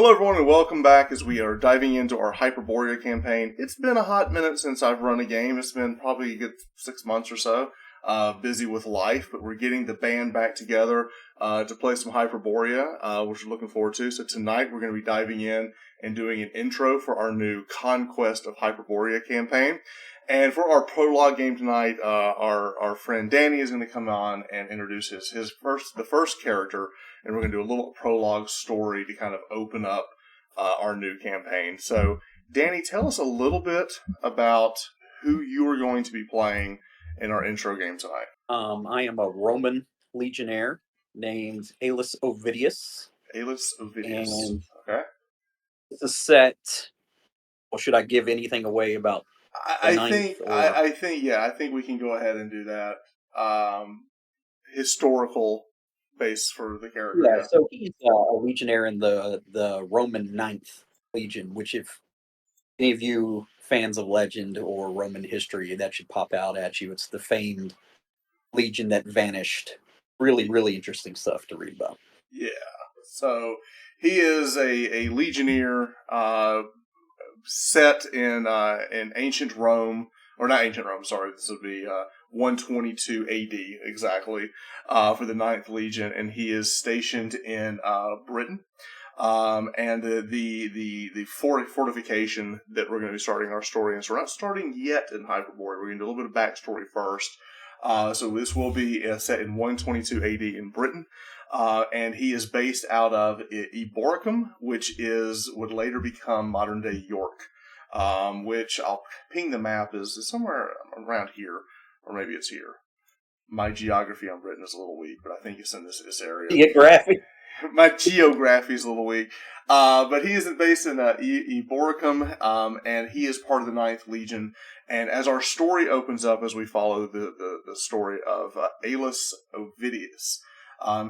Hello everyone and welcome back as we are diving into our Hyperborea campaign. It's been a hot minute since I've run a game. It's been probably a good 6 months or so. Busy with life, but we're getting the band back together to play some Hyperborea, which we're looking forward to. So tonight we're going to be diving in and doing an intro for our new Conquest of Hyperborea campaign. And for our prologue game tonight, our friend Danny is going to come on and introduce the first character, and we're going to do a little prologue story to kind of open up our new campaign. So, Danny, tell us a little bit about who you are going to be playing in our intro game tonight. I am a Roman legionnaire named Aulus Ovidius. Aulus Ovidius. And okay. It's a set. Or should I give anything away about I think we can go ahead and do that. Historical base for the character. Yeah, so he's a legionnaire in the Roman 9th Legion, which if any of you fans of legend or Roman history, that should pop out at you. It's the famed legion that vanished. Really, really interesting stuff to read about. Yeah. So he is a legionnaire set in ancient Rome, or not ancient Rome, sorry, this would be 122 AD exactly, for the 9th Legion, and he is stationed in Britain. And the fortification that we're going to be starting our story in. So we're not starting yet in Hyperborea. We're going to do a little bit of backstory first. So this will be set in 122 AD in Britain. And he is based out of Eboracum, which would later become modern-day York, which I'll ping the map is somewhere around here, or maybe it's here. My geography on Britain is a little weak, but I think it's in this area. Geography? My geography is a little weak. But he is based in Eboracum, and he is part of the 9th Legion. And as our story opens up, as we follow the story of Aulus Ovidius,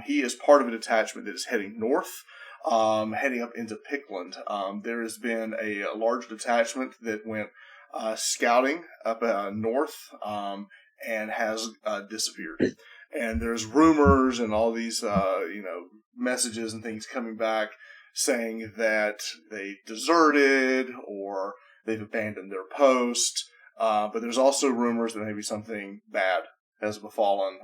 he is part of a detachment that is heading north, heading up into Pickland. There has been a large detachment that went scouting up north and has disappeared. And there's rumors and all these, messages and things coming back saying that they deserted or they've abandoned their post. But there's also rumors that maybe something bad has befallen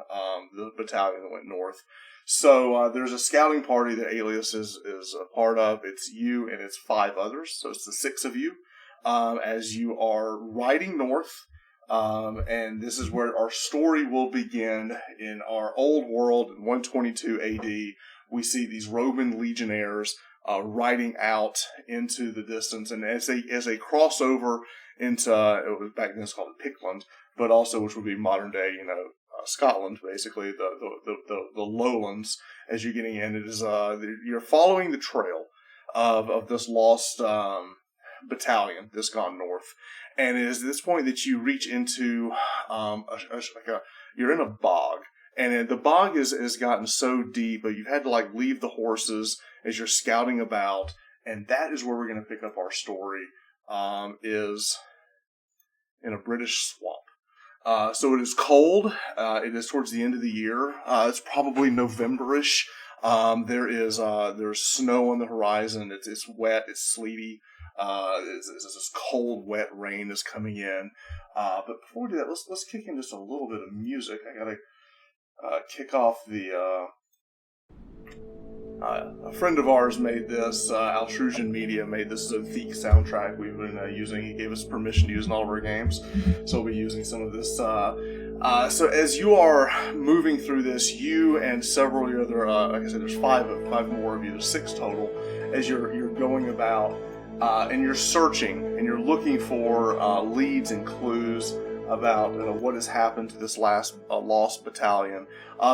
the battalion that went north. So there's a scouting party that Aulus is a part of. It's you and it's 5 others. So it's the 6 of you as you are riding north. And this is where our story will begin in our old world in 122 AD. We see these Roman legionnaires riding out into the distance, and as they cross over into back then it's called Pickland, but also which would be modern day, Scotland, basically the lowlands. As you're getting in, it is you're following the trail of this lost battalion that's gone north, and it is at this point that you reach into you're in a bog. And the bog has gotten so deep, but you've had to leave the horses as you're scouting about, and that is where we're going to pick up our story. Is in a British swamp. So it is cold. It is towards the end of the year. It's probably November-ish. There's snow on the horizon. It's wet. It's sleety. This cold, wet rain is coming in. But before we do that, let's kick in just a little bit of music. I gotta kick off a friend of ours made this, Altrusian Media made this Zotheek soundtrack we've been using. He gave us permission to use in all of our games, so we'll be using some of this. So as you are moving through this, you and several of your other, like I said, there's five more of you, there's 6 total, as you're going about, and you're searching, and you're looking for leads and clues about what has happened to this last lost battalion.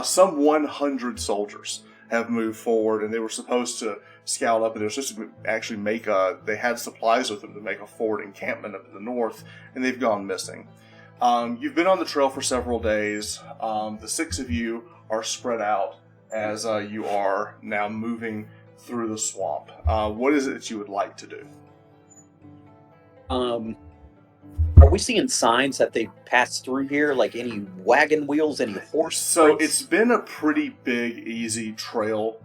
Some 100 soldiers have moved forward, and they were supposed to scout up, and they were supposed to actually they had supplies with them to make a forward encampment up in the north, and they've gone missing. You've been on the trail for several days. The 6 of you are spread out as you are now moving through the swamp. What is it that you would like to do? Are we seeing signs that they passed through here? Like any wagon wheels, any horse? So it's been a pretty big, easy trail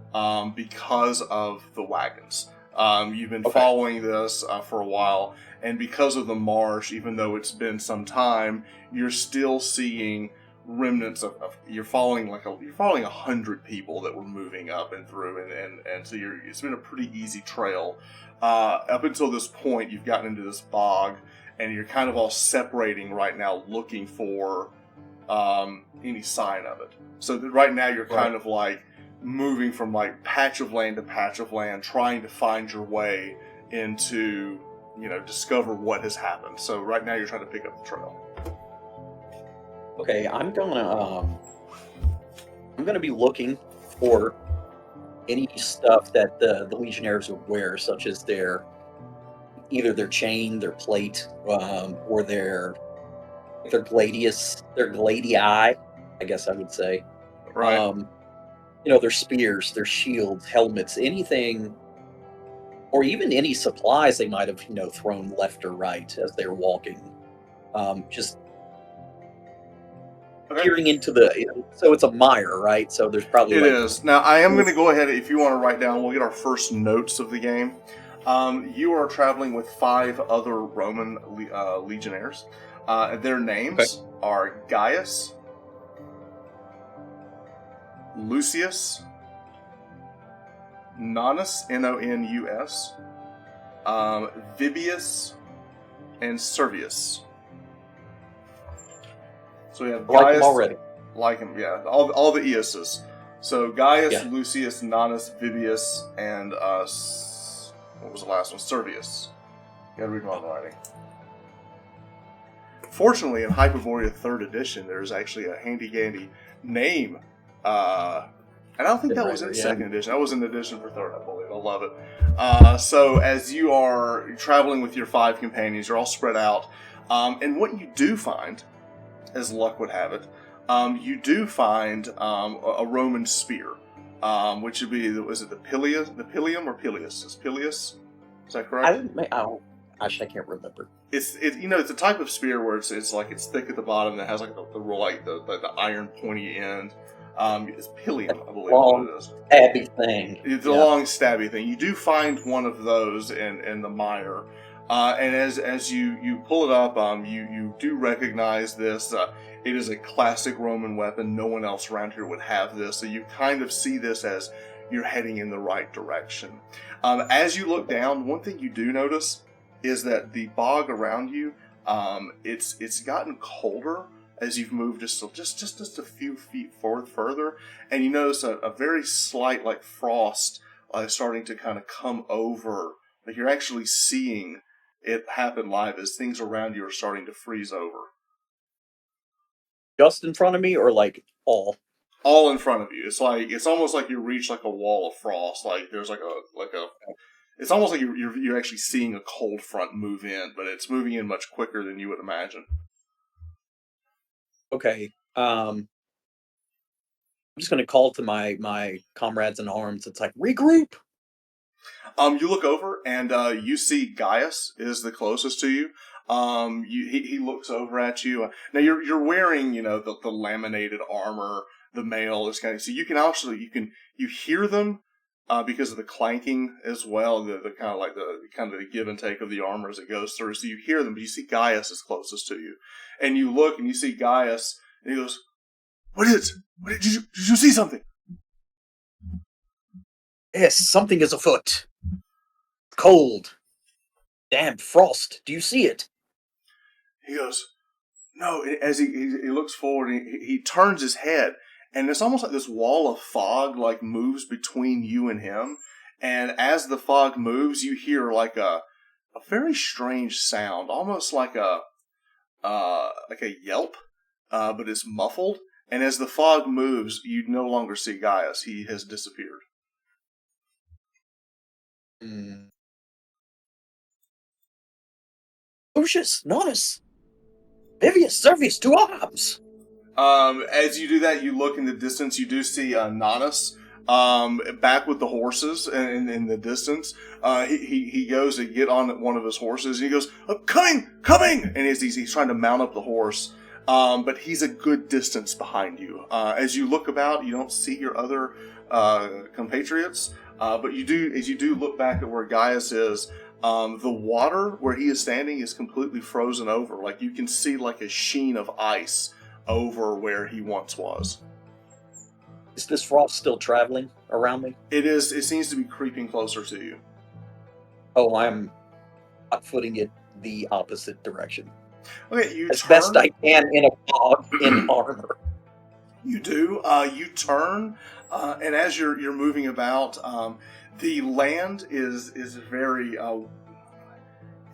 because of the wagons. You've been Okay. following this for a while, and because of the marsh, even though it's been some time, you're still seeing remnants of you're following you're following 100 people that were moving up and through, and so it's been a pretty easy trail. Up until this point, you've gotten into this bog, and you're kind of all separating right now, looking for any sign of it. So that right now you're kind of like moving from like patch of land to patch of land, trying to find your way into, discover what has happened. So right now you're trying to pick up the trail. Okay, I'm gonna be looking for any stuff that the Legionnaires would wear, such as either their chain, their plate, or their gladius, their gladii, I guess I would say. Right. Their spears, their shields, helmets, anything, or even any supplies they might have, thrown left or right as they were walking. Just peering into so it's a mire, right? So there's probably It like is. Now, I am going to go ahead, if you want to write down, we'll get our first notes of the game. You are traveling with 5 other Roman legionnaires. Their names are Gaius, Lucius, Nonus, Nonus, Vibius, and Servius. So we have like Gaius. them already. Like him, yeah. All the Eoses. So Gaius, Lucius, Nonus, Vibius, and what was the last one? Servius. You gotta read my writing. Fortunately, in Hyperborea 3rd edition, there's actually a handy-dandy name. And I don't think that was in 2nd edition. That was in edition for 3rd, I believe. I love it. So as you are traveling with your 5 companions, you're all spread out. And what you do find, as luck would have it, you do find a Roman spear, which would be, was it the Pilium or Pilius? Is Pilius? Is that correct? Actually, I can't remember. It's a type of spear where it's thick at the bottom and it has like the iron pointy end. It's Pilium, I believe. Long, what it is. stabby thing. It's a long stabby thing. You do find one of those in the mire. And as you pull it up, you do recognize this. It is a classic Roman weapon. No one else around here would have this. So you kind of see this as you're heading in the right direction. As you look down, one thing you do notice is that the bog around you, it's gotten colder as you've moved just a few feet further, and you notice a very slight like frost starting to kind of come over. Like you're actually seeing it happen live as things around you are starting to freeze over. Just in front of me, or like all? All in front of you. It's almost like you reach like a wall of frost. Like there's it's almost like you're actually seeing a cold front move in, but it's moving in much quicker than you would imagine. Okay. I'm just going to call to my comrades in arms. It's like, regroup! You look over, and you see Gaius is the closest to you. He looks over at you. Now you're wearing, the laminated armor, the mail, this kind of, so you can actually, you hear them, because of the clanking as well, the kind of like the give and take of the armor as it goes through. So you hear them, but you see Gaius is closest to you, and you look and you see Gaius, and he goes, "What is it? Did you see something?" Yes, something is afoot. Cold. Damp frost. Do you see it? He goes, "No." As he looks forward, and he turns his head, and it's almost like this wall of fog like moves between you and him. And as the fog moves, you hear like a very strange sound, almost like a yelp, but it's muffled. And as the fog moves, you no longer see Gaius. He has disappeared. Lucius, Nonus, Vivius, Servius, to arms! As you do that, you look in the distance. You do see Nonus back with the horses in the distance. He goes to get on one of his horses. And he goes, coming! And he's trying to mount up the horse. But he's a good distance behind you. As you look about, you don't see your other compatriots. But as you do look back at where Gaius is, the water where he is standing is completely frozen over. Like you can see like a sheen of ice over where he once was. Is this frost still traveling around me? It is. It seems to be creeping closer to you. Oh, I'm footing it the opposite direction. Okay, you As turn. best I can in a fog in armor. You do. You turn, and as you're moving about, the land is very.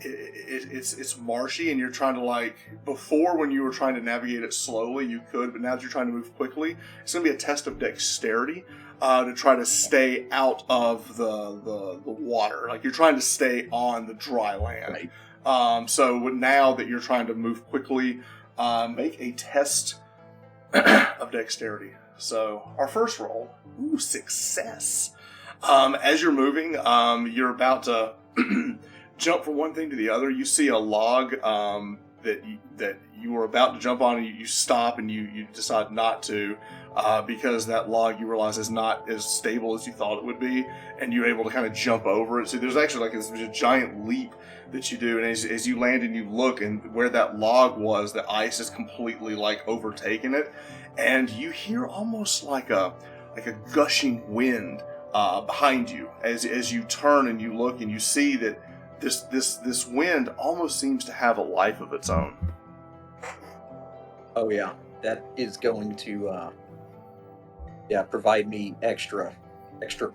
It's marshy, and you're trying to like before when you were trying to navigate it slowly, you could, but now that you're trying to move quickly, it's going to be a test of dexterity to try to stay out of the water. Like you're trying to stay on the dry land. Right. So now that you're trying to move quickly, make a test of dexterity. So our first roll, success. As you're moving, you're about to jump from one thing to the other. You see a log that you were about to jump on, and you stop and you decide not to because that log you realize is not as stable as you thought it would be, and you're able to kind of jump over it. So there's actually there's a giant leap that you do, and as you land and you look, and where that log was, the ice is completely like overtaken it, and you hear almost like a gushing wind behind you as you turn and you look and you see that this wind almost seems to have a life of its own. Oh yeah, that is going to provide me extra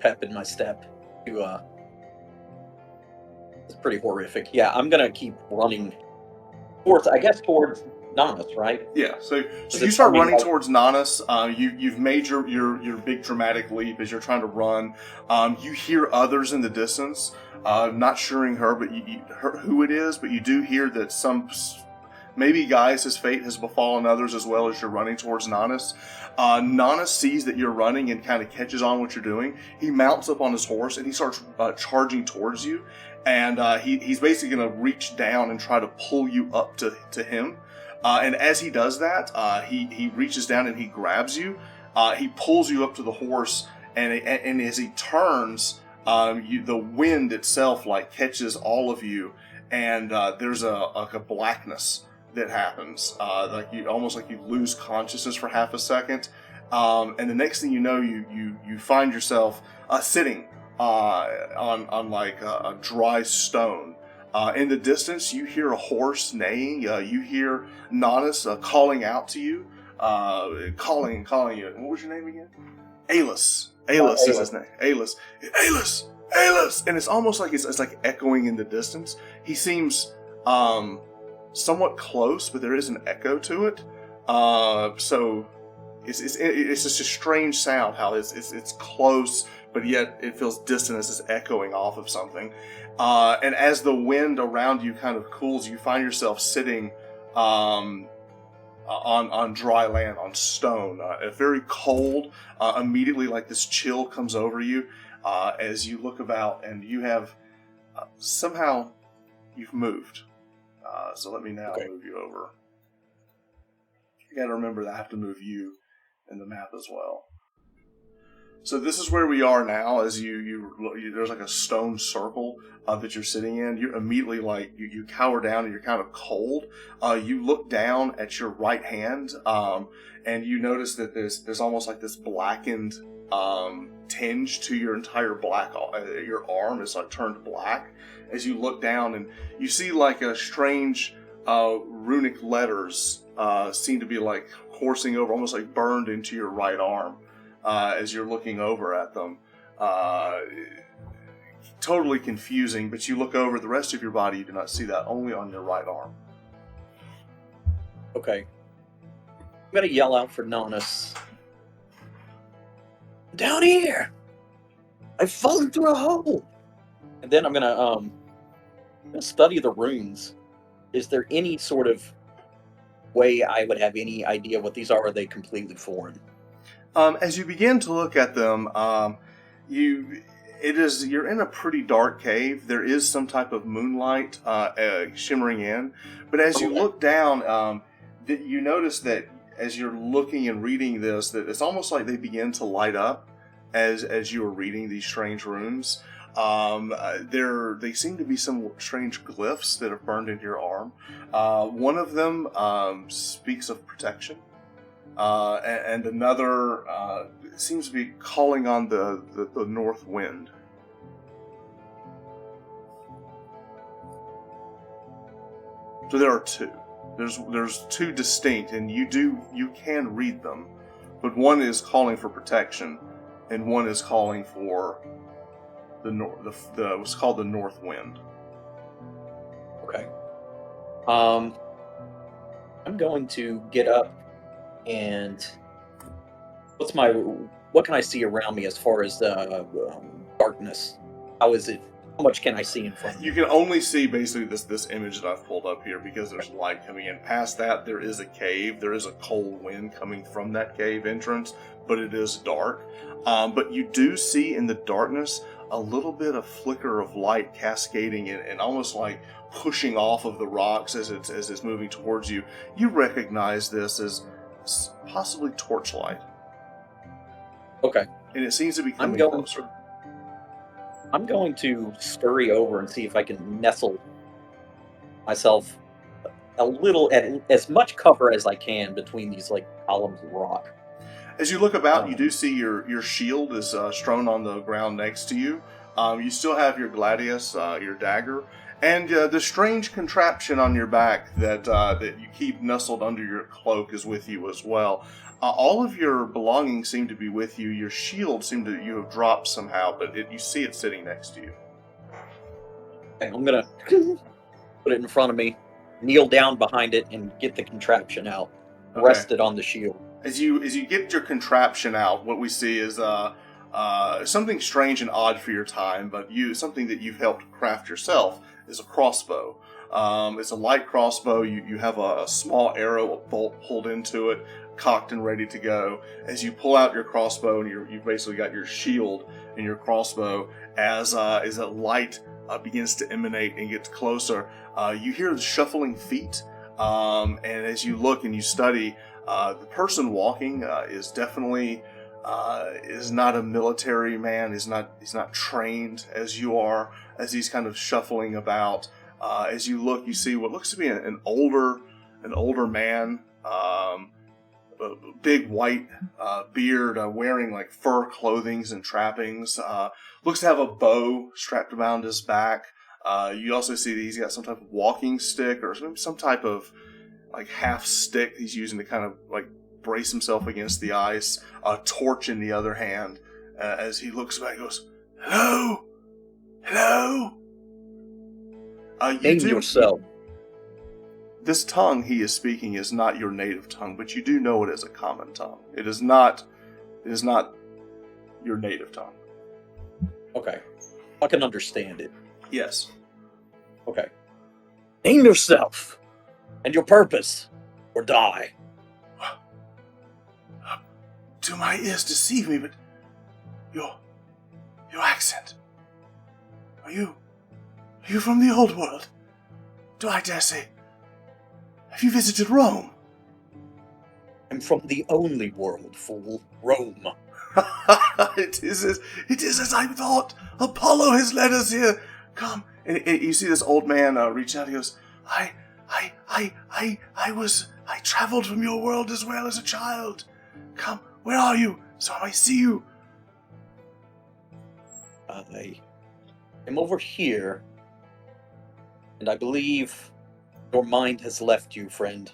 pep in my step. It's pretty horrific. Yeah, I'm gonna keep running towards Nanas, right? Yeah, so you start running towards Nanas. You've made your big dramatic leap as you're trying to run. You hear others in the distance. Not suring her, but who it is, but you do hear that maybe Gaius' fate has befallen others as well as you're running towards Nanas. Nanas sees that you're running and kind of catches on what you're doing. He mounts up on his horse and he starts charging towards you. And he's basically going to reach down and try to pull you up to him. And as he does that, he reaches down and he grabs you. He pulls you up to the horse, and as he turns, the wind itself like catches all of you, and there's a blackness that happens, almost like you lose consciousness for half a second, and the next thing you know, you find yourself sitting on like a dry stone. In the distance, you hear a horse neighing. You hear Nanas calling out to you, calling you. What was your name again? Alis. Alis is his name. Alis. Alis. Alis. And it's almost like it's like echoing in the distance. He seems somewhat close, but there is an echo to it. So it's just a strange sound. How it's close, but yet it feels distant as it's echoing off of something. And as the wind around you kind of cools, you find yourself sitting on dry land, on stone. Very cold. Immediately, like this chill comes over you as you look about, and you have somehow you've moved. So let me now move you over. You got to remember that I have to move you in the map as well. So this is where we are now. As you there's like a stone circle that you're sitting in. You're immediately like you cower down and you're kind of cold. You look down at your right hand, and you notice that there's almost like this blackened tinge to your entire your arm is like turned black. As you look down and you see like a strange runic letters seem to be like coursing over, almost like burned into your right arm. As you're looking over at them. Totally confusing, but you look over the rest of your body, you do not see that, only on your right arm. Okay. I'm going to yell out for Nanas. Down here! I've fallen through a hole! And then I'm going to study the runes. Is there any sort of way I would have any idea what these are? Or are they completely foreign? As you begin to look at them, you're in a pretty dark cave. There is some type of moonlight shimmering in, but as you look down, you notice that as you're looking and reading this, that it's almost like they begin to light up, as you are reading these strange runes. They seem to be some strange glyphs that have burned into your arm. One of them speaks of protection, and another seems to be calling on the north wind. So there are two. There's two distinct, and you can read them, but one is calling for protection, and one is calling for what's called the north wind. Okay. I'm going to get up and what can I see around me as far as darkness? How is it? How much can I see in front of me? You can only see basically this image that I've pulled up here because there's light coming in. Past that, there is a cave. There is a cold wind coming from that cave entrance, but it is dark. But you do see in the darkness a little bit of flicker of light cascading and almost like pushing off of the rocks as it's moving towards you. You recognize this as possibly torchlight. Okay. And it seems to be coming closer. I'm going to scurry over and see if I can nestle myself a little, at as much cover as I can between these like columns of rock. As you look about, you do see your shield is strewn on the ground next to you. You still have your gladius, your dagger, and the strange contraption on your back that you keep nestled under your cloak is with you as well. All of your belongings seem to be with you. Your shield you have dropped somehow, but you see it sitting next to you. Okay, I'm gonna put it in front of me, kneel down behind it, and get the contraption out. Okay. Rest it on the shield. As you get your contraption out, what we see is something strange and odd for your time, but something that you've helped craft yourself is a crossbow. It's a light crossbow. You have a small arrow, a bolt pulled into it, cocked and ready to go. As you pull out your crossbow, and you've basically got your shield and your crossbow, as a light begins to emanate and gets closer, you hear the shuffling feet, and as you look and you study, the person walking is definitely is not a military man. He's not trained as you are. As he's kind of shuffling about, as you look, you see what looks to be an older man, a big white beard, wearing like fur clothings and trappings. Looks to have a bow strapped around his back. You also see that he's got some type of walking stick or some type of like half stick he's using to kind of like brace himself against the ice. A torch in the other hand. As he looks back, he goes, "Hello, hello." Name yourself. This tongue he is speaking is not your native tongue, but you do know it as a common tongue. It is not your native tongue. Okay. I can understand it. Yes. Okay. Name yourself and your purpose, or die. Do my ears deceive me? But your accent. Are you from the old world? Do I dare say? Have you visited Rome? I'm from the only world, fool. Rome. It is as I thought. Apollo has led us here. Come. And you see this old man reach out. He goes, I traveled from your world as well as a child. Come, where are you? So I see you. I am over here, and I believe your mind has left you, friend.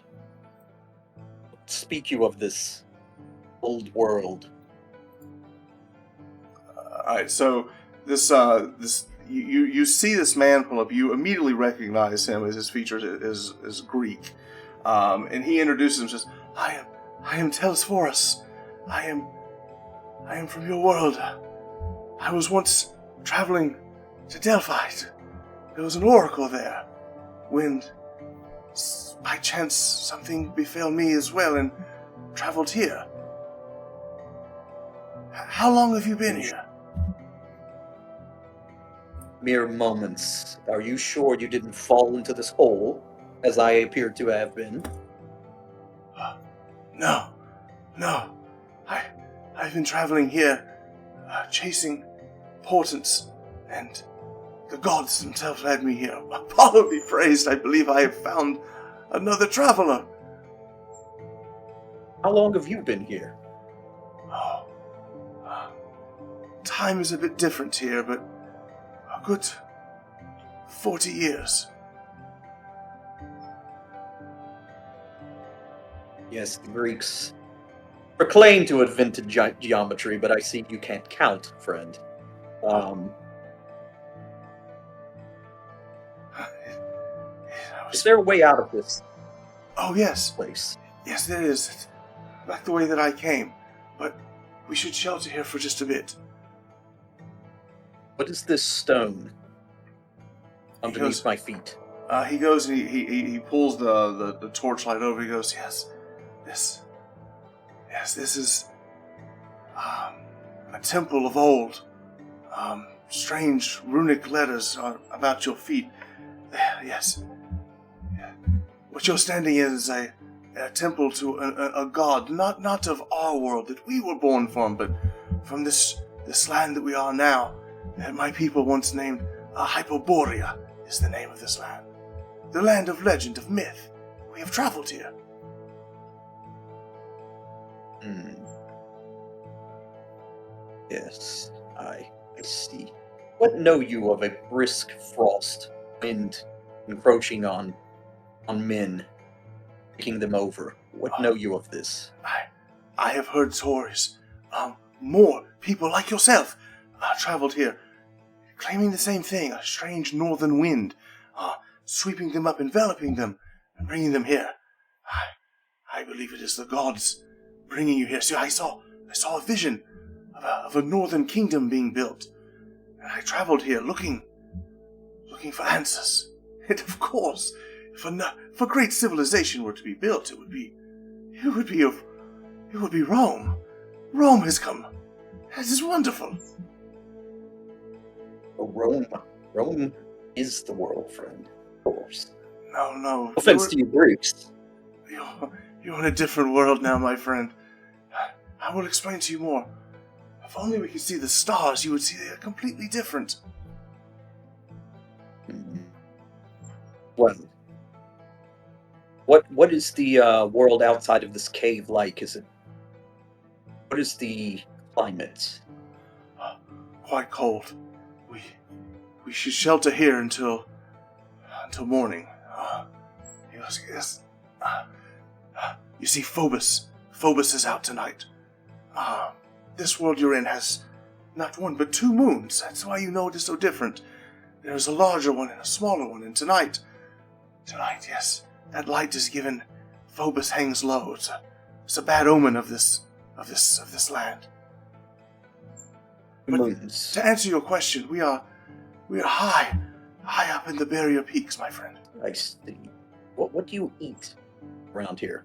Speak you of this old world. Alright, so this you see this man pull up. You immediately recognize him as his features is Greek, and he introduces himself. I am Telesphorus. I am from your world. I was once traveling to Delphi. There was an oracle there. When by chance something befell me as well, and traveled here. How long have you been here? Mere moments. Are you sure you didn't fall into this hole, as I appear to have been? No. I've been traveling here chasing portents, and the gods themselves led me here. Apollo be praised, I believe I have found another traveler. How long have you been here? Oh, time is a bit different here, but a good 40 years. Yes, the Greeks proclaim to have invented geometry, but I see you can't count, friend. Is there a way out of this Oh, yes. place? Yes, there is. It's back the way that I came. But we should shelter here for just a bit. What is this stone underneath my feet? He goes and he pulls the torchlight over. He goes, yes, this is a temple of old. Strange runic letters are about your feet. Yes. What you're standing in is a temple to a god, not of our world that we were born from, but from this land that we are now, that my people once named Hyperborea is the name of this land. The land of legend, of myth. We have traveled here. Yes, I see. What know you of a brisk frost, wind encroaching on men, taking them over? What know you of this? I have heard stories. More people like yourself traveled here, claiming the same thing, a strange northern wind, sweeping them up, enveloping them, and bringing them here. I believe it is the gods bringing you here. See, I saw a vision of a northern kingdom being built, and I traveled here looking for answers. And of course, if a great civilization were to be built, it would be Rome. Rome has come. This is wonderful. Rome is the world, friend. Of course. No. No offense to you Greeks. You're in a different world now, my friend. I will explain to you more. If only we could see the stars, you would see they are completely different. Well, what is the world outside of this cave like? What is the climate? Quite cold. We should shelter here until morning. Yes. You see, Phobos is out tonight. This world you're in has not one but two moons. That's why you know it is so different. There's a larger one and a smaller one, and tonight, yes, that light is given. Phobos hangs low. It's a bad omen of this land. But Moons. to answer your question, we are high up in the barrier peaks, my friend. I see. What do you eat around here,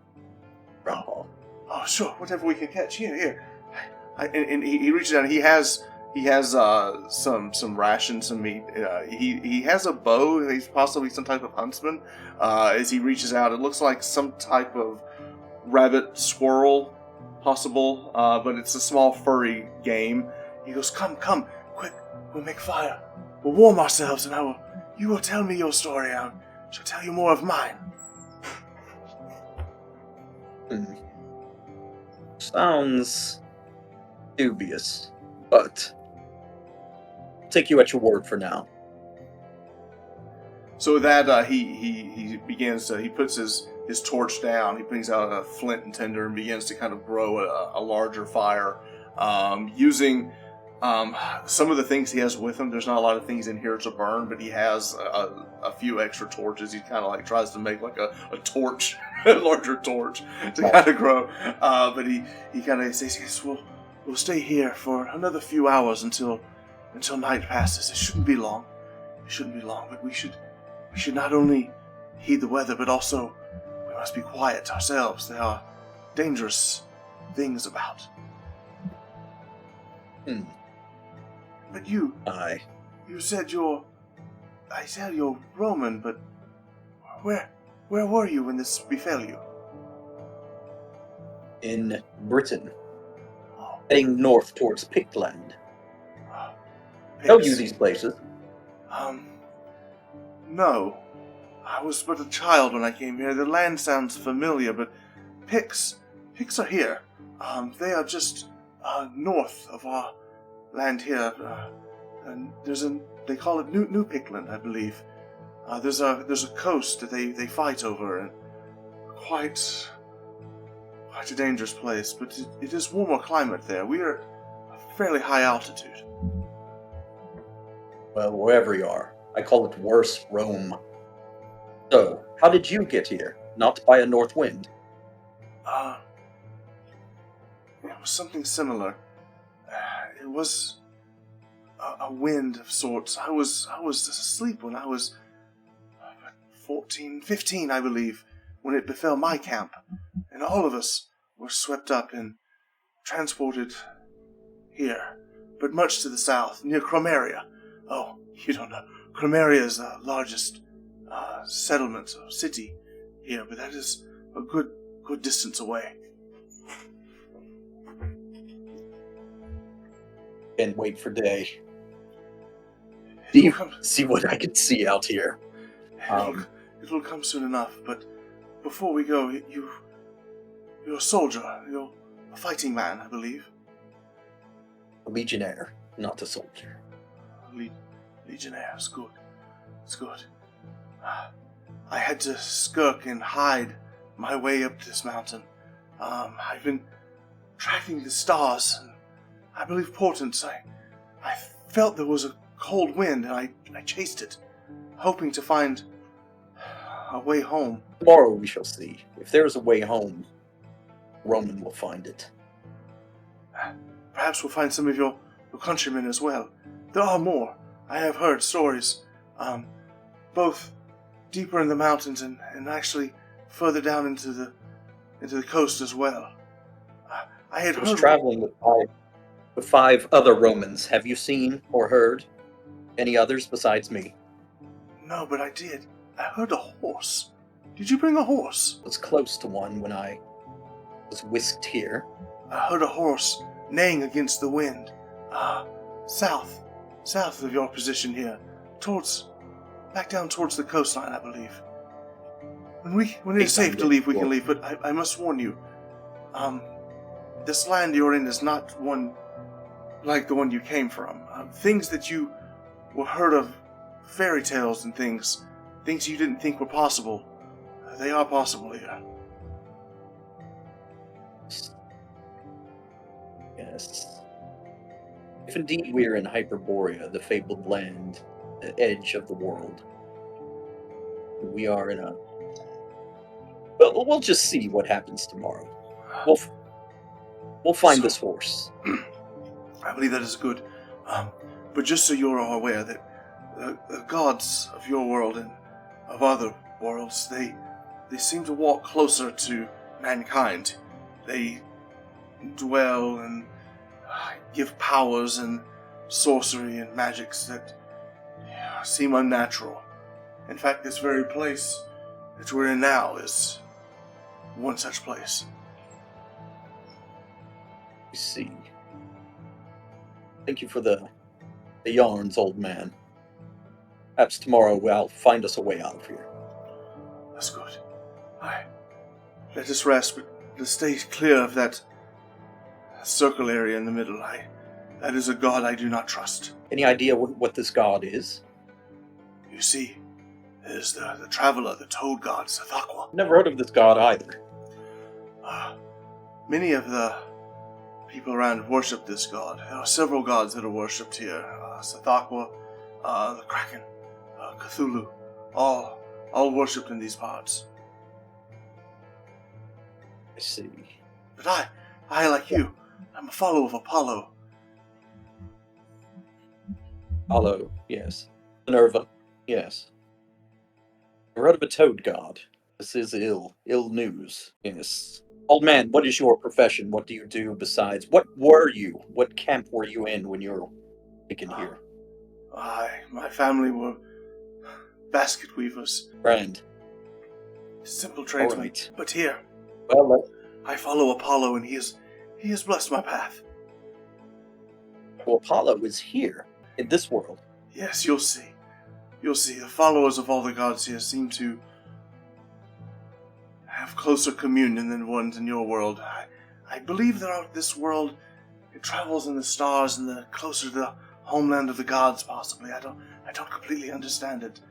Grandpa? Oh, sure, whatever we can catch. Here. And he reaches out. And he has some rations, some meat. He has a bow. He's possibly some type of huntsman. As he reaches out, it looks like some type of rabbit squirrel, possible. But it's a small furry game. He goes, come, quick. We'll make fire. We'll warm ourselves, and you will tell me your story. I shall tell you more of mine. Sounds dubious, but I'll take you at your word for now. So with that, he begins to, he puts his torch down. He brings out a flint and tinder and begins to kind of grow a larger fire, using some of the things he has with him. There's not a lot of things in here to burn, but he has a few extra torches. He kind of like tries to make like a torch, a larger torch to kind of grow. But he kind of says, yes, we'll stay here for another few hours until night passes. It shouldn't be long. But we should not only heed the weather, but also we must be quiet ourselves. There are dangerous things about. But you said you're Roman, but where were you when this befell you? In Britain, heading north towards Pictland. Know Pix. you these places? No. I was but a child when I came here. The land sounds familiar, but Pix are here. They are just north of our land here. And they call it New Pickland, I believe. There's a coast that they fight over, and quite a dangerous place. But it is warmer climate there. We are a fairly high altitude. Well, wherever you are. I call it worse Rome. So, how did you get here? Not by a north wind? It was something similar. It was a wind of sorts. I was asleep when I was 14, 15, I believe, when it befell my camp, and all of us were swept up and transported here, but much to the south, near Cromeria. Oh, you don't know. Cromeria is the largest settlement or city here, but that is a good distance away. And wait for day. It'll See what I can see out here. It'll come soon enough, but before we go, you're a soldier. You're a fighting man, I believe. A legionnaire, not a soldier. Legionnaire, it's good. It's good. I had to skirk and hide my way up this mountain. I've been tracking the stars, and I believe portents. I felt there was a cold wind, and I chased it, hoping to find a way home. Tomorrow we shall see. If there is a way home, Roman will find it. Perhaps we'll find some of your countrymen as well. There are more. I have heard stories, both deeper in the mountains and actually further down into the coast as well. I had was heard traveling with five other Romans. Have you seen or heard any others besides me? No, but I did. I heard a horse. Did you bring a horse? I was close to one when I was whisked here. I heard a horse neighing against the wind. South of your position here, back down towards the coastline, I believe. When it is safe to leave, we can leave. But I must warn you, this land you're in is not one like the one you came from. Things that you were heard of, fairy tales and things you didn't think were possible, they are possible here. Yes. If indeed we are in Hyperborea, the fabled land, the edge of the world, we are in a... But we'll just see what happens tomorrow. We'll find this horse. I believe that is good. But just so you're all aware that the gods of your world and of other worlds, they seem to walk closer to mankind. They dwell and give powers and sorcery and magics that seem unnatural. In fact, this very place that we're in now is one such place. I see. Thank you for the yarns, old man. Perhaps tomorrow we'll find us a way out of here. That's good. Let us rest, but let's stay clear of that circle area in the middle. That is a god I do not trust. Any idea what this god is? You see, there's the traveler, the toad god, Sathakwa. Never heard of this god either. Many of the people around worship this god. There are several gods that are worshipped here. Sathakwa, the Kraken, Cthulhu, all worshipped in these parts. I see. But I like you, I'm a follower of Apollo. Apollo, yes. Minerva, yes. I've heard of a toad god. This is ill news, yes. Old man, what is your profession? What do you do besides? What were you? What camp were you in when you were taken here? My family were basket weavers. Friend. Simple tradesmen. Right. But here, Well, I follow Apollo, and he has blessed my path. Apollo is here. In this world. Yes, you'll see. You'll see. The followers of all the gods here seem to have closer communion than ones in your world. I believe that this world, it travels in the stars and the closer to the homeland of the gods, possibly. I don't completely understand it.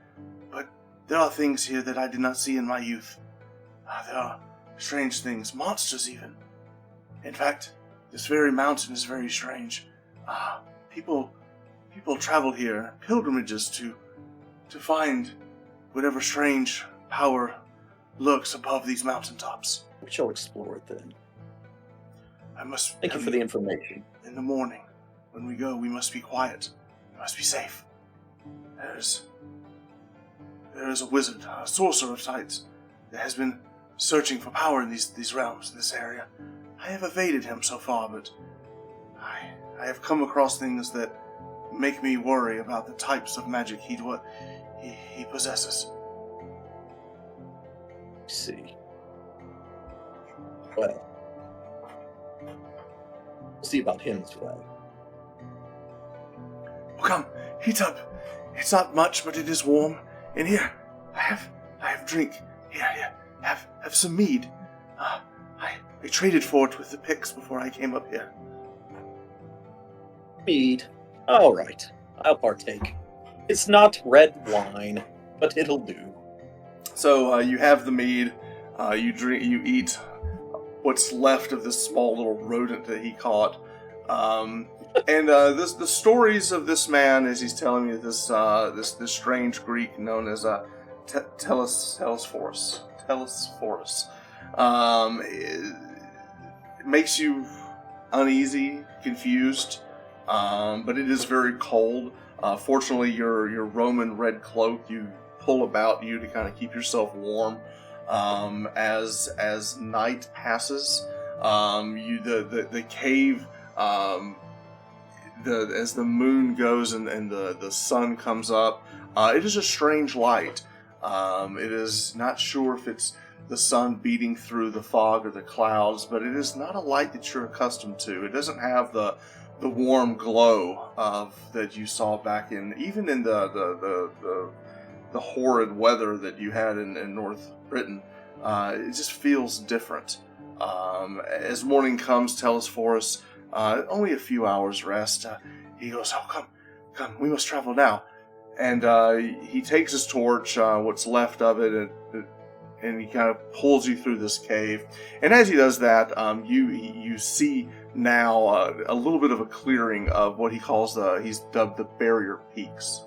But there are things here that I did not see in my youth. There are strange things, monsters even. In fact, this very mountain is very strange. People travel here, pilgrimages to find whatever strange power lurks above these mountaintops. We shall explore it then. Thank you for the information. In the morning, when we go, we must be quiet. We must be safe. There is a wizard, a sorcerer of types, that has been searching for power in these realms, this area. I have evaded him so far, but I have come across things that make me worry about the types of magic he possesses. I see. Well, we'll see about him as well. Oh, come, heat up. It's not much, but it is warm. And here, I have drink. Here, have some mead. I traded for it with the picks before I came up here. Mead. All right, I'll partake. It's not red wine, but it'll do. So you have the mead. You eat what's left of this small little rodent that he caught. And the stories of this man, as he's telling me this strange Greek known as Telesphorus. It makes you uneasy, confused, but it is very cold. Fortunately, your Roman red cloak you pull about you to kind of keep yourself warm. As night passes, the cave. As the moon goes and the sun comes up, it is a strange light. It is not sure if it's the sun beating through the fog or the clouds, but it is not a light that you're accustomed to. It doesn't have the warm glow that you saw back even in the horrid weather that you had in North Britain. It just feels different. As morning comes, Telesphorus, only a few hours rest. He goes, "Oh, come, we must travel now." And he takes his torch, what's left of it, and he kind of pulls you through this cave. And as he does that, you see now a little bit of a clearing of what he calls he's dubbed the barrier peaks.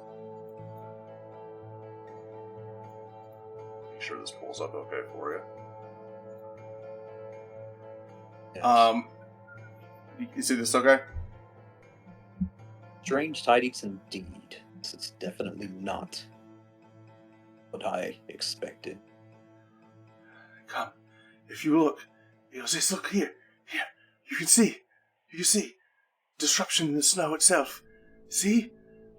Make sure this pulls up okay for you. Yes. You see this okay? Strange tidings indeed. It's definitely not what I expected. Come, if you look, you'll just look here. You can see disruption in the snow itself. See?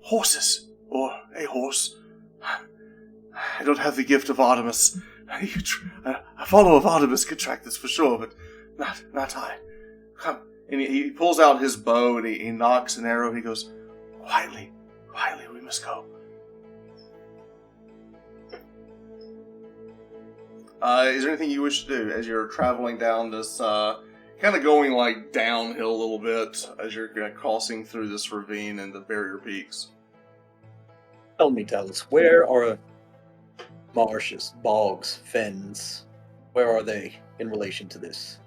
Horses, or a horse. I don't have the gift of Artemis. A follower of Artemis could track this for sure, but not I. Come. And he pulls out his bow and he knocks an arrow and he goes, quietly, we must go. Is there anything you wish to do as you're traveling down this, kind of going like downhill a little bit as you're crossing through this ravine and the barrier peaks? Tell us, where are marshes, bogs, fens? Where are they in relation to this?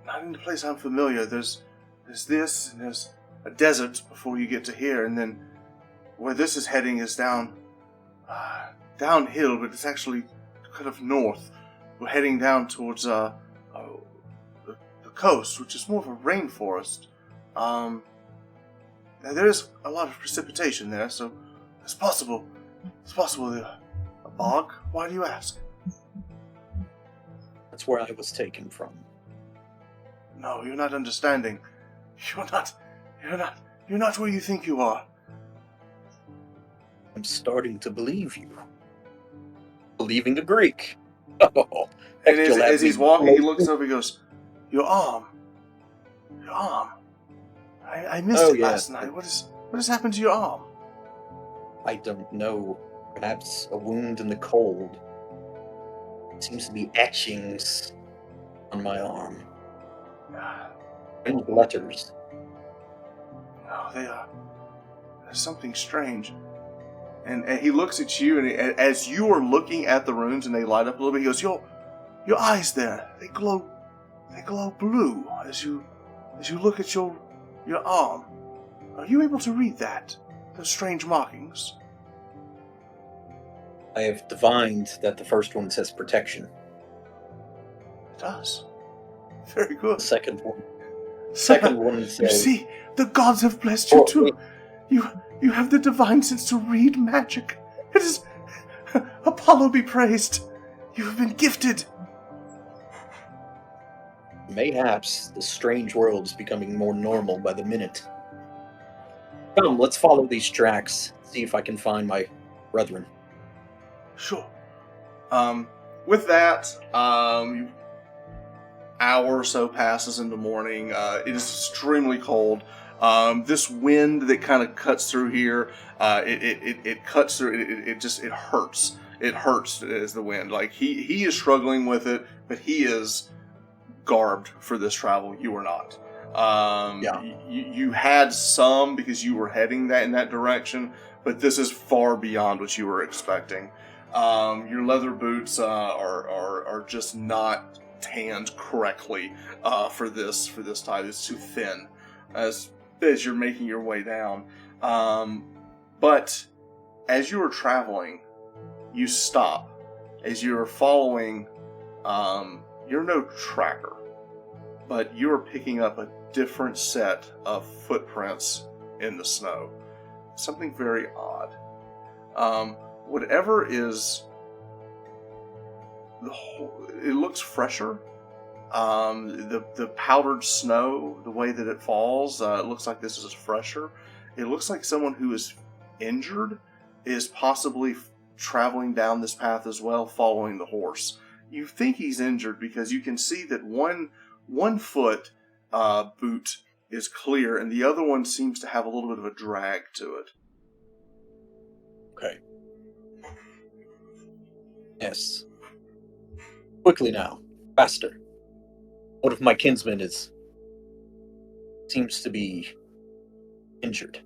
Not in the place I'm familiar. There's this, and there's a desert before you get to here, and then where this is heading is downhill, but it's actually kind of north. We're heading down towards the coast, which is more of a rainforest. Now there is a lot of precipitation there, so it's possible. A bog? Why do you ask? That's where I was taken from. No, you're not understanding. You're not where you think you are. I'm starting to believe you. Believing a Greek. Oh, and as he's walking, he looks over, he goes, "Your arm. Your arm. I missed Oh, it yeah. last night. What has happened to your arm? I don't know. Perhaps a wound in the cold. Seems to be etchings on my arm. And letters. No, they are. There's something strange. And he looks at you, and as you are looking at the runes, and they light up a little bit, he goes, "Your eyes there, they glow blue as you look at your arm. Are you able to read that? Those strange markings?" I have divined that the first one says protection. It does. Very good. The second one You says... see, the gods have blessed you too. You have the divine sense to read magic. It is... Apollo be praised. You have been gifted. Mayhaps the strange world is becoming more normal by the minute. Come, let's follow these tracks. See if I can find my brethren. Sure. With that, hour or so passes into morning. It is extremely cold. This wind that kind of cuts through here, it cuts through. It hurts. It hurts as the wind. Like he is struggling with it, but he is garbed for this travel. You are not. You had some because you were heading in that direction, but this is far beyond what you were expecting. Your leather boots are just not tanned correctly for this type. It's too thin as you're making your way down. But as you are traveling, you stop. As you are following, you're no tracker, but you are picking up a different set of footprints in the snow. Something very odd. Whatever is it looks fresher. The powdered snow, the way that it falls, it looks like this is fresher. It looks like someone who is injured is possibly traveling down this path as well, following the horse. You think he's injured because you can see that one foot boot is clear, and the other one seems to have a little bit of a drag to it. Okay. Yes. Quickly now. Faster. One of my kinsmen seems to be injured.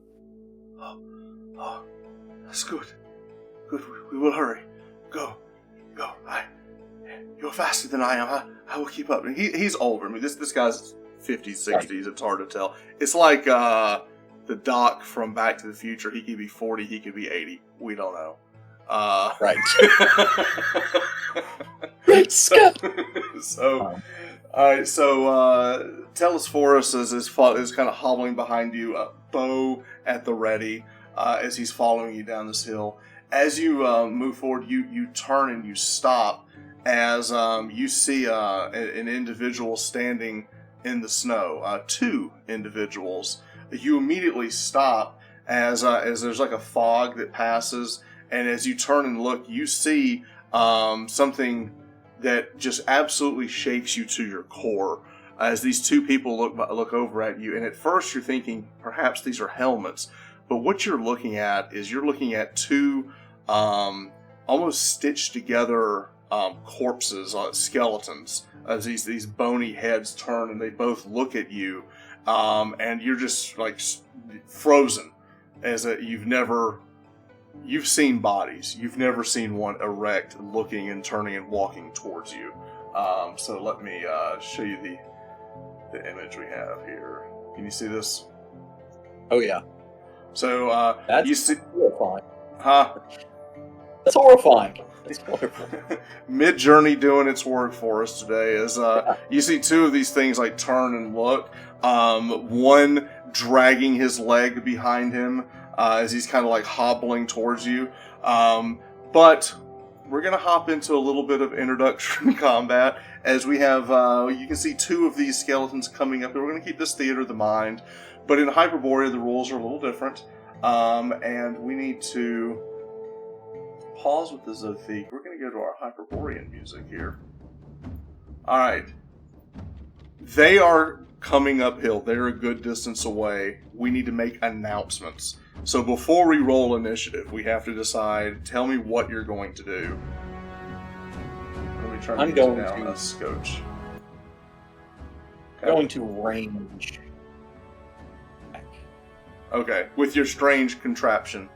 Oh, that's good. Good, we will hurry. Go. You're faster than I am. I will keep up. He's older. I mean, this guy's 50s, 60s. It's hard to tell. It's like the Doc from Back to the Future. He could be 40. He could be 80. We don't know. Right. So, all right. So, Telesphorus is kind of hobbling behind you, bow at the ready, as he's following you down this hill. As you move forward, you turn and you stop as you see an individual standing in the snow. Two individuals. You immediately stop as there's like a fog that passes, and as you turn and look, you see something that just absolutely shakes you to your core. As these two people look over at you, and at first you're thinking perhaps these are helmets, but what you're looking at is two almost stitched together corpses, skeletons, as these bony heads turn and they both look at you, and you're just like frozen, as you've seen bodies, you've never seen one erect, looking and turning and walking towards you. So let me show you the image we have here. Can you see this? Oh yeah. So that's you see, horrifying. Huh? That's horrifying. That's horrifying. Mid-Journey doing its work for us today as you see two of these things like turn and look. One dragging his leg behind him as he's kind of like hobbling towards you. But we're going to hop into a little bit of introduction combat as we have, you can see two of these skeletons coming up. We're going to keep this theater of the mind. But in Hyperborea, the rules are a little different. And we need to pause with the Zothique. We're going to go to our Hyperborean music here. Alright. They are coming uphill. They're a good distance away. We need to make announcements. So before we roll initiative, we have to decide, tell me what you're going to do. Let me try to get you down a scotch. I'm going to range. Okay, with your strange contraption.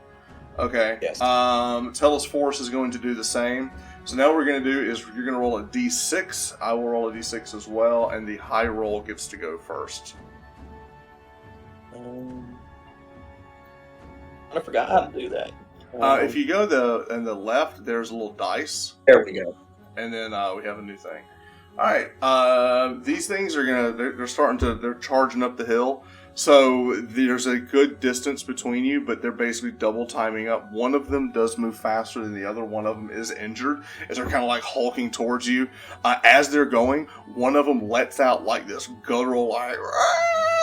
Okay. Yes. Tellus Force is going to do the same. So now what we're going to do is you're going to roll a d6. I will roll a d6 as well, and the high roll gets to go first. I forgot how to do that. If you go on the left, there's a little dice. There we go. And then we have a new thing. All right. These things are they're charging up the hill. So there's a good distance between you, but they're basically double timing up. One of them does move faster than the other. One of them is injured as they're kind of like hulking towards you. As they're going, one of them lets out like this guttural,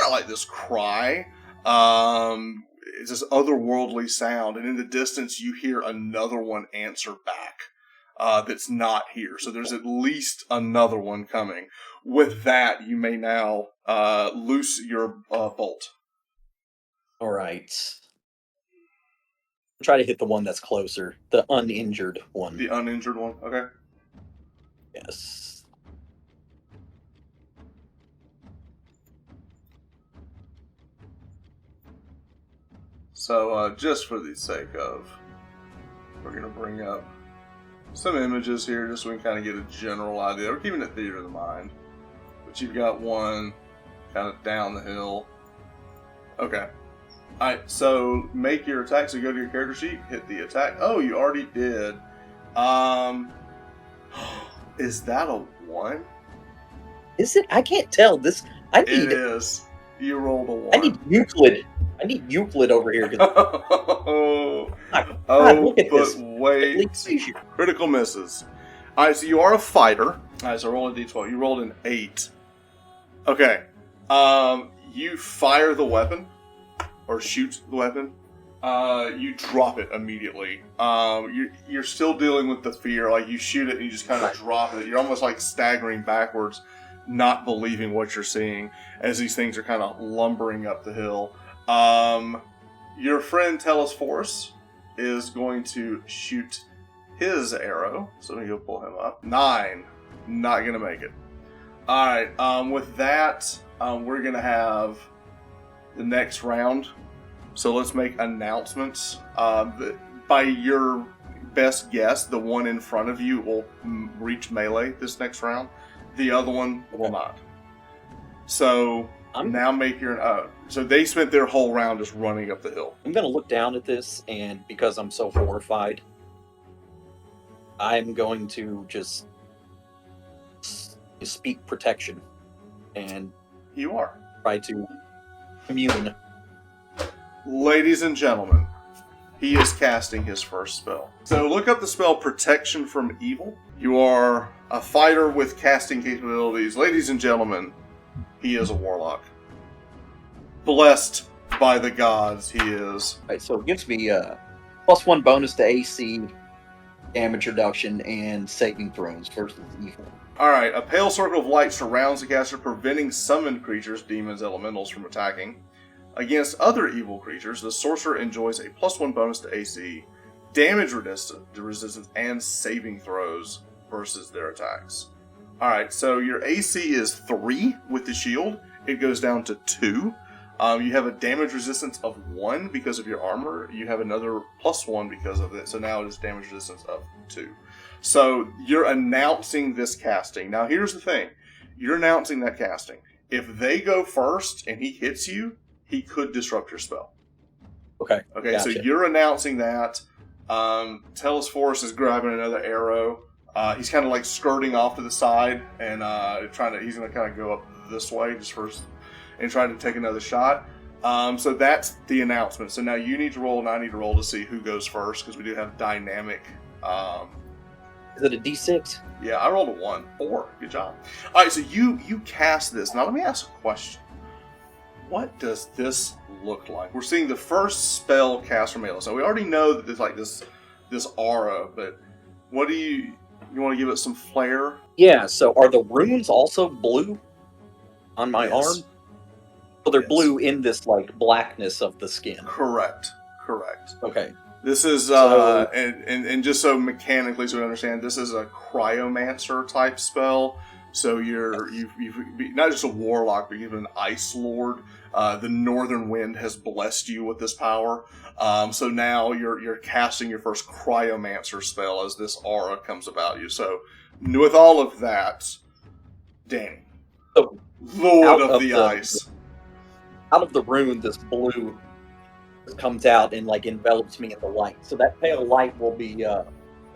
like this cry. It's this otherworldly sound, and in the distance you hear another one answer back. That's not here. So there's at least another one coming. With that, you may now loose your bolt. All right. Try to hit the one that's closer. The uninjured one. The uninjured one? Okay. Yes. So, just for the sake of, we're going to bring up some images here just so we can kind of get a general idea. We're keeping it theater of the mind. But you've got one kind of down the hill. Okay. Alright, so make your attack. So go to your character sheet, hit the attack. Oh, you already did. Is that a 1? Is it? I can't tell. It is. You rolled a 1. I need Euclid over here. Oh, look at this. Wait. Critical misses. Alright, so you are a fighter. Alright, so roll a d12. You rolled an 8. Okay. You fire the weapon, or shoot the weapon. You drop it immediately. You're still dealing with the fear. Like, you shoot it and you just kind of drop it. You're almost like staggering backwards, not believing what you're seeing as these things are kind of lumbering up the hill. Your friend Tellus Force is going to shoot his arrow. So let me go pull him up. 9. Not going to make it. Alright, with that, we're going to have the next round. So let's make announcements. By your best guess, the one in front of you will reach melee this next round. The other one will not. So now make your... so they spent their whole round just running up the hill. I'm going to look down at this, and because I'm so horrified, I'm going to just speak protection. And you are. Try to commune. Ladies and gentlemen, he is casting his first spell. So look up the spell Protection from Evil. You are a fighter with casting capabilities. Ladies and gentlemen, he is a warlock. Blessed by the gods, he is. Alright, so it gives me a +1 bonus to AC, damage reduction, and saving throws versus evil. Alright, a pale circle of light surrounds the caster, preventing summoned creatures, demons, elementals from attacking. Against other evil creatures, the sorcerer enjoys a +1 bonus to AC, damage resistance, and saving throws versus their attacks. Alright, so your AC is 3 with the shield. It goes down to 2. You have a damage resistance of 1 because of your armor. You have another +1 because of it. So now it is damage resistance of 2. So you're announcing this casting. Now here's the thing. You're announcing that casting. If they go first and he hits you, he could disrupt your spell. Okay, gotcha. So you're announcing that. Tellus Force is grabbing another arrow. He's kind of like skirting off to the side and he's going to kind of go up this way just first and try to take another shot. So that's the announcement. So now you need to roll and I need to roll to see who goes first because we do have dynamic. Is it a D6? Yeah, I rolled a 1. 4. Good job. All right, so you cast this. Now let me ask a question. What does this look like? We're seeing the first spell cast from melee. So we already know that there's like this aura, but what do you want to give it some flair? Yeah, so are the runes also blue? on my Yes. arm. So they're Yes. blue in this like blackness of the skin. Correct. Okay. This is So- and just so mechanically so we understand, this is a cryomancer type spell. So you've not just a warlock, but even an ice lord. The northern wind has blessed you with this power. So now you're casting your first cryomancer spell as this aura comes about you. So with all of that, Danny, So Lord out of of the the- Ice. out of the rune, this blue comes out and like envelops me in the light. So that pale light will be the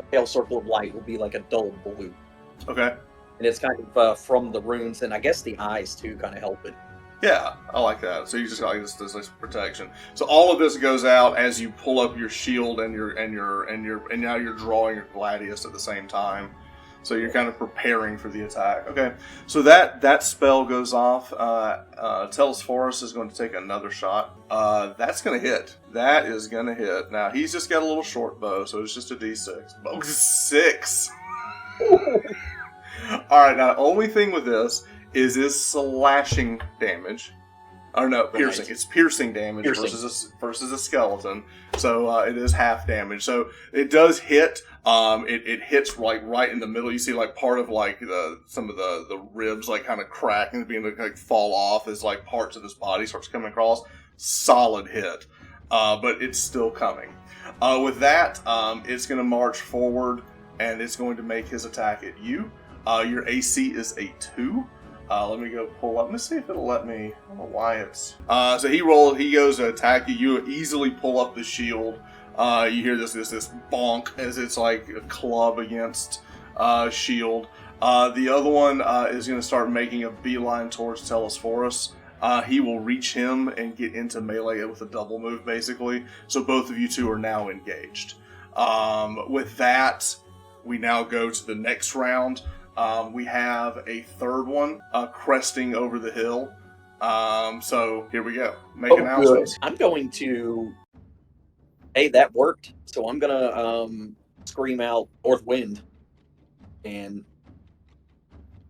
pale circle of light will be like a dull blue, Okay. and it's kind of from the runes, and I guess the eyes too kind of help it. Yeah, I like that. So you just got like this protection. So all of this goes out as you pull up your shield and now you're drawing your gladius at the same time. So you're kind of preparing for the attack. Okay, so that spell goes off. Telesphorus is going to take another shot. That's going to hit. That is going to hit. Now he's just got a little short bow, so it's just a d6. Oh, 6. All right. Now, only thing with this is slashing damage. Or no, piercing. Right. It's piercing damage Piercing. versus a skeleton. So it is half damage. So it does hit. It hits right in the middle. You see like part of like some of the ribs like kind of crack and being like fall off as like parts of his body starts coming across. Solid hit, but it's still coming. With that, it's going to march forward and it's going to make his attack at you. Your AC is a 2. Let me go pull up. Let me see if it'll let me. I don't know why it's. So he goes to attack you. You easily pull up the shield. You hear this bonk as it's like a club against shield. The other one is going to start making a beeline towards Telesphorus. He will reach him and get into melee with a double move, basically. So both of you two are now engaged. With that, we now go to the next round. We have a third one cresting over the hill. So here we go. Make announcements. Good. I'm going to. Hey, that worked. So I'm gonna scream out North Wind and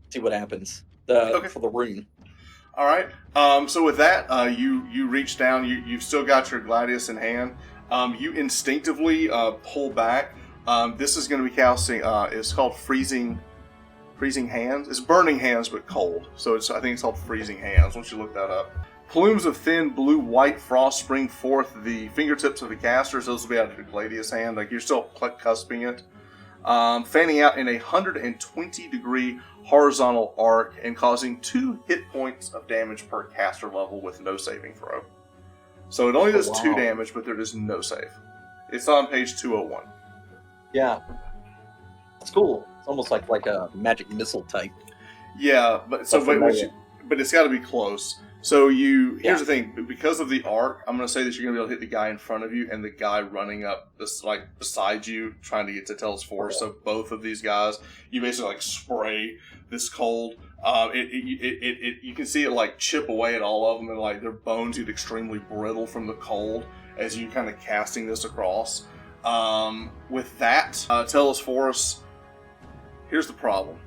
see what happens. Okay. For the rune. All right. So with that, you reach down. You've still got your gladius in hand. You instinctively pull back. This is going to be casting. It's called freezing hands. It's burning hands, but cold. So I think it's called freezing hands. Once you look that up. Plumes of thin blue-white frost spring forth the fingertips of the casters. Those will be out of your gladius hand. Like you're still cusping it. Fanning out in a 120-degree horizontal arc and causing 2 hit points of damage per caster level with no saving throw. So it only does 2 damage, but there is no save. It's on page 201. Yeah, it's cool. It's almost like a magic missile type. Yeah, but it's got to be close. So here's the thing, because of the arc, I'm going to say that you're going to be able to hit the guy in front of you and the guy running up this like beside you, trying to get to Telesphorus. So both of these guys, you basically like spray this cold. You can see it like chip away at all of them, and like their bones get extremely brittle from the cold as you kind of casting this across. With that, Telesphorus, here's the problem.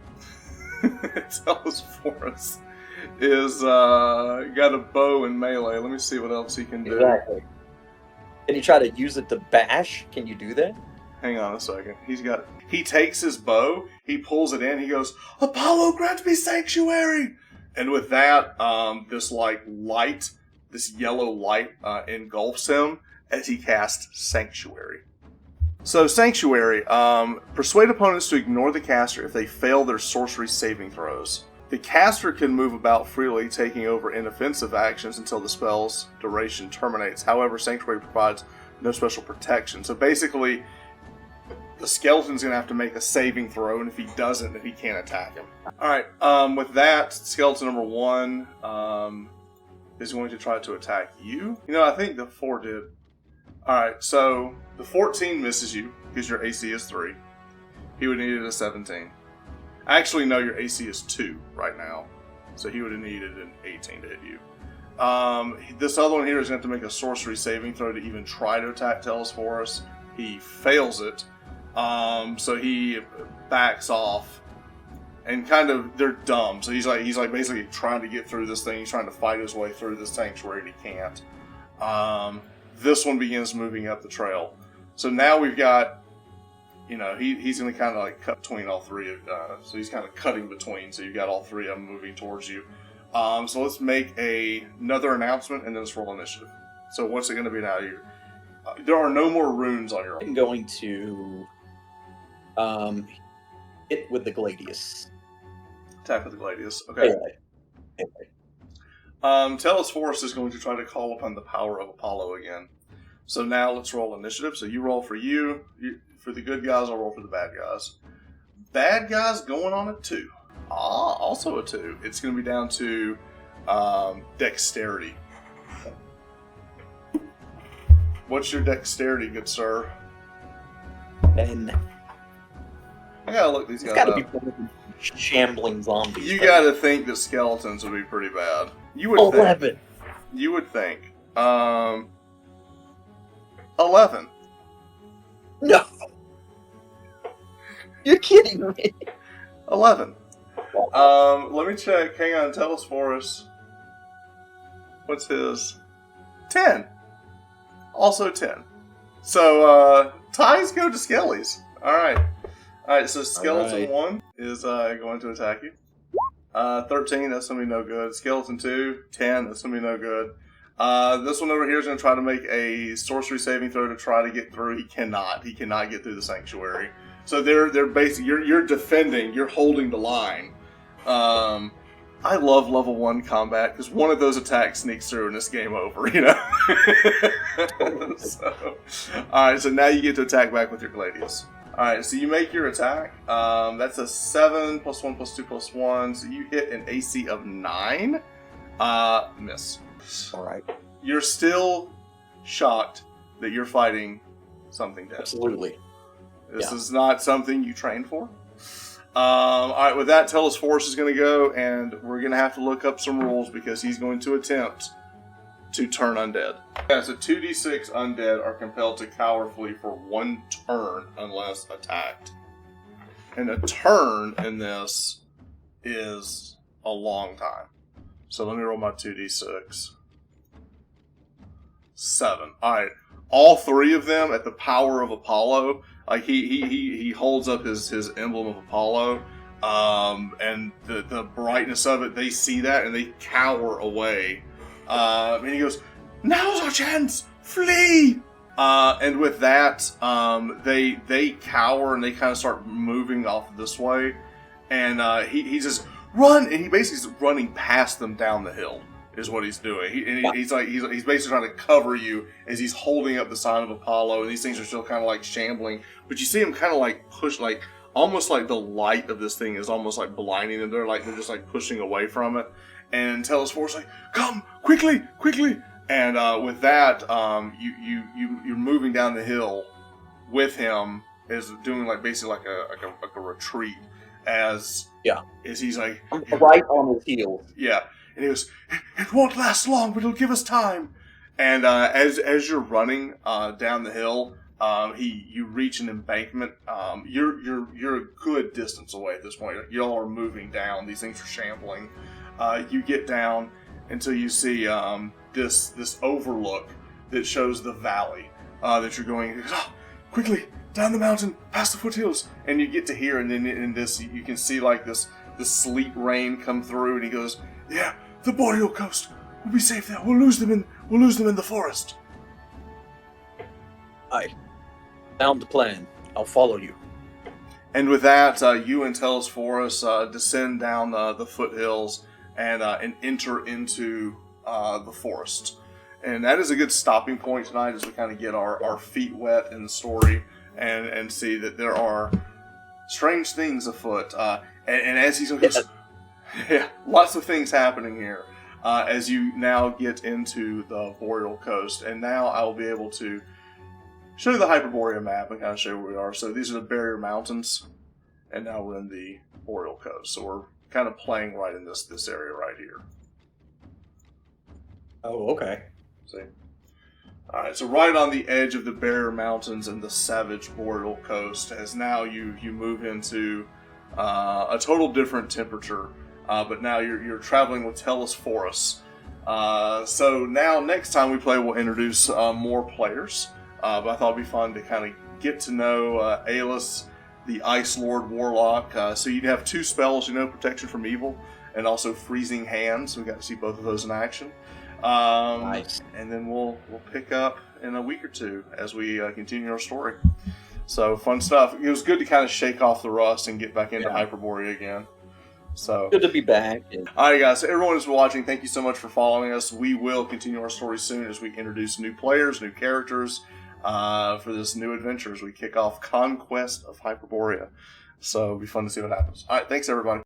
Telesphorus is got a bow and melee. Let me see what else he can do. Exactly. Can you try to use it to bash? Can you do that? Hang on a second. He takes his bow, he pulls it in, he goes, "Apollo, grant me sanctuary!" And with that, this yellow light engulfs him as he casts Sanctuary. So Sanctuary, persuade opponents to ignore the caster if they fail their sorcery saving throws. The caster can move about freely, taking over inoffensive actions until the spell's duration terminates. However, Sanctuary provides no special protection. So basically, the skeleton's going to have to make a saving throw, and if he doesn't, then he can't attack him. Alright, with that, skeleton number 1 is going to try to attack you. I think the 4 did. Alright, so the 14 misses you, because your AC is 3. He would need a 17. Actually, no, your AC is 2 right now. So he would have needed an 18 to hit you. This other one here is going to have to make a sorcery saving throw to even try to attack Telesphorus. He fails it. So he backs off. and kind of they're dumb. So he's like basically trying to get through this thing. He's trying to fight his way through this sanctuary, and he can't. This one begins moving up the trail. So now we've got, he's going to kind of like cut between all three. So he's kind of cutting between. So you've got all three of them moving towards you. So let's make another announcement, and then let's roll initiative. So what's it going to be now? There are no more runes on your. I'm going to hit with the Gladius. Attack with the Gladius. Okay. Anyway. Tellus Force is going to try to call upon the power of Apollo again. So now let's roll initiative. So you roll for for the good guys, I'll roll for the bad guys. Bad guys going on a 2. Also a 2. It's going to be down to dexterity. What's your dexterity, good sir? And I gotta look these guys it's gotta up. be one of the shambling zombies. You gotta think that skeletons would be pretty bad. You would 11. think. You would think. 11. No. You're kidding me. 11. Let me check. Hang on. Tell us for us. What's his? 10. Also 10. So, ties go to Skellies. Alright. Alright, so Skeleton 1 is going to attack you. 13, that's going to be no good. Skeleton 2, 10, that's going to be no good. This one over here is going to try to make a sorcery saving throw to try to get through. He cannot get through the sanctuary. So they're basically, you're defending, you're holding the line. I love level 1 combat because one of those attacks sneaks through and it's game over, So, alright, so now you get to attack back with your Gladius. Alright, so you make your attack. That's a 7 plus 1 plus 2 plus 1. So you hit an AC of 9. Miss. Alright. You're still shocked that you're fighting something dead. Absolutely. This is not something you trained for. Alright, with that, Tellus Force is going to go, and we're going to have to look up some rules because he's going to attempt to turn undead. Yeah, so 2d6 undead are compelled to cower flee for 1 turn unless attacked. And a turn in this is a long time. So let me roll my 2d6. 7. Alright. All 3 of them at the power of Apollo. Like he holds up his emblem of Apollo. And the brightness of it, they see that and they cower away. And he goes, "Now's our chance! Flee!" And with that, they cower and they kind of start moving off this way. And he just run, and he basically is running past them down the hill. Is what he's doing. He's basically trying to cover you as he's holding up the sign of Apollo, and these things are still kind of like shambling. But you see him kind of like push, like almost like the light of this thing is almost like blinding them. They're just like pushing away from it. And Tellus Force like, "Come quickly, quickly!" And with that, you're moving down the hill with him, is doing like basically like a retreat as he's like right on his heels. Yeah. And he goes, "It won't last long, but it'll give us time." And as you're running down the hill, you reach an embankment. You're a good distance away at this point. Y'all are moving down. These things are shambling. You get down until you see this overlook that shows the valley that you're going. He goes, "Oh, quickly down the mountain, past the foothills," and you get to here, and then in this you can see like this sleet rain come through, and he goes, "Yeah. The Boreal Coast. We'll be safe there. We'll lose them in the forest." Aye. Sound the plan. I'll follow you. And with that, you and Tellus Force descend down the foothills and enter into the forest. And that is a good stopping point tonight as we kind of get our feet wet in the story and see that there are strange things afoot. And as he's going, yeah, lots of things happening here as you now get into the Boreal Coast. And now I will be able to show you the Hyperborea map and kind of show you where we are. So these are the Barrier Mountains, and now we're in the Boreal Coast. So we're kind of playing right in this area right here. Oh, okay. See? Alright, so right on the edge of the Barrier Mountains and the savage Boreal Coast, as now you move into a total different temperature. But now you're traveling with Tellus Forest. So now next time we play, we'll introduce more players. But I thought it'd be fun to kind of get to know Aelus, the Ice Lord Warlock. So you'd have 2 spells, protection from evil, and also freezing hands. We got to see both of those in action. Nice. And then we'll pick up in a week or 2 as we continue our story. So fun stuff. It was good to kind of shake off the rust and get back into Hyperborea again. So good to be back. All right, guys. So everyone who's watching, thank you so much for following us. We will continue our story soon as we introduce new players, new characters for this new adventure as we kick off Conquest of Hyperborea. So it'll be fun to see what happens. All right, thanks everybody.